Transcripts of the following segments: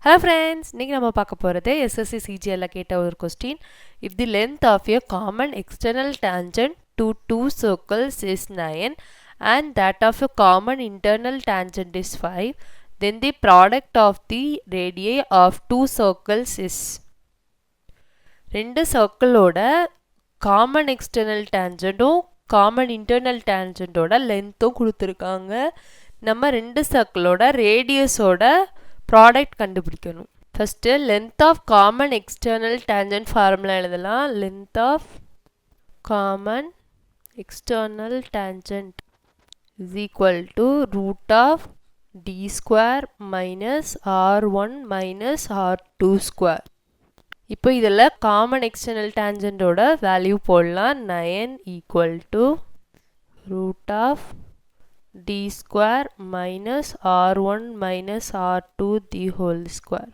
Hello friends, இன்னைக்கு நம்ம பார்க்க போறது SSC CGL ல கேட்ட ஒரு question. If the length of a common external tangent to two circles is 9 and that of a common internal tangent is 5, then the product of the radii of two circles is. ரெண்டு சர்க்கிளோட common external டேஞ்சன்ட்டும் common internal டேஞ்சன்ட்டோட லென்த்தும் கொடுத்துருக்காங்க. நம்ம ரெண்டு சர்க்கிளோட ரேடியஸோட ப்ராடக்ட் கண்டுபிடிக்கணும். First length of common external tangent formula எழுதலாம். Length of common external tangent is equal to root of d square minus r1 minus r2 square. இப்போ இதில் காமன் எக்ஸ்டர்னல் டேஞ்சன்ட்டோட வேல்யூ போடலாம். 9 equal to root of d square minus r1 minus r2 the whole square.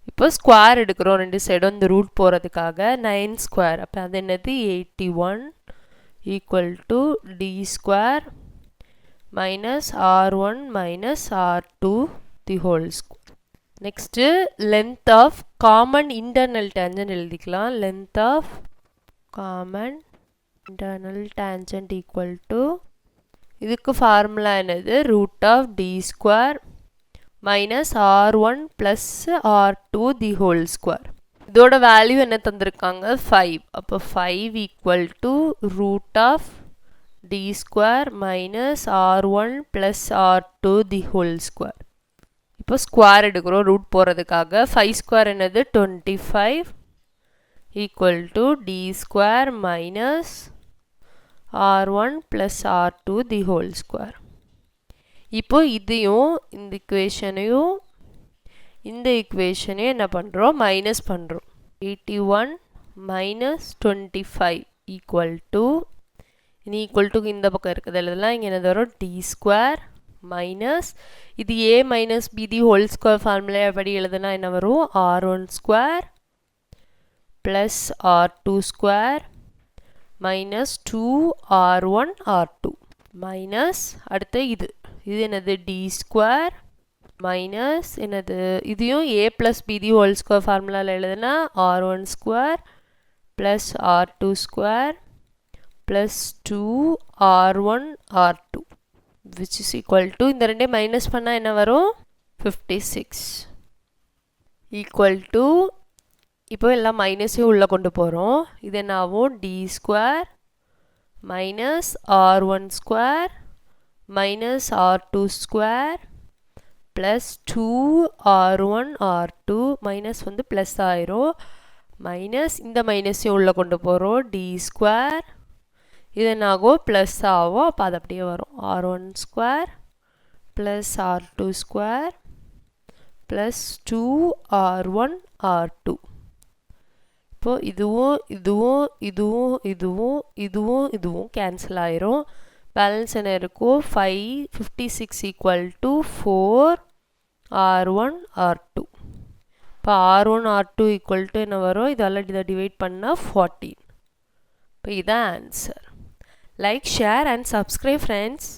இப்போ square எடுக்கிறோம் ரெண்டு சைடும் இந்த root போகிறதுக்காக. 9 ஸ்கொயர் அப்போ அது என்னது 81 equal to d square minus r1 minus r2 the whole square. Next length of common internal tangent எழுதிக்கலாம். Length of common internal tangent equal to இதுக்கு ஃபார்முலா என்னது root of d square minus r1 plus r2 the whole square. இதோட value என்ன தந்திருக்காங்க 5. அப்போ 5 equal to root of d square minus r1 plus r2 the whole square. இப்போ square எடுக்கிறோம் root போகிறதுக்காக. 5 square என்னது 25 equal to d square minus r1 plus r2 the whole square. இப்போ இதையும் இந்த equationையும் இந்த equationையும் என்ன பண்ணுறோம் மைனஸ் பண்ணுறோம். 81 மைனஸ் 25 ஈக்குவல் டு இனி ஈக்குவல் டு இந்த பக்கம் இருக்குது எழுதலாம். இங்கே என்ன வரும் டி ஸ்கொயர் மைனஸ் இது a minus b the whole square formula எப்படி எழுதுனா என்ன வரும் r1 square plus r2 square minus 2r1 r2 minus அடுத்து இது என்னது d square minus என்னது இதையும் a plus b the whole square ஃபார்முலாவில் எழுதுனா r1 square plus r2 square plus 2r1 r2 which is equal to இந்த ரெண்டே மைனஸ் பண்ணால் என்ன வரும் 56 equal to இப்போ எல்லாம் மைனஸையும் உள்ளே கொண்டு போகிறோம். இது என்ன ஆகும் d square minus r1 square minus r2 square plus 2r1 r2 minus வந்து ப்ளஸ் ஆயிரும். மைனஸ் இந்த மைனஸையும் உள்ளே கொண்டு போகிறோம். டி ஸ்கொயர் இது என்ன ஆகும் ப்ளஸ் ஆகும். அப்போ அது அப்படியே வரும் r1 square plus r2 square plus 2r1 r2. இப்போ இதுவும் இதுவும் இதுவும் இதுவும் இதுவும் இதுவும் கேன்சல் ஆயிரும். பேலன்ஸ் என்ன இருக்கும் 56 ஈக்குவல் டு 4r1 r2. இப்போ r1 r2 ஈக்குவல் டு என்ன வரும் இதெல்லாம் இதை டிவைட் பண்ணால் 14. இப்போ இதான் answer. Like share and subscribe friends.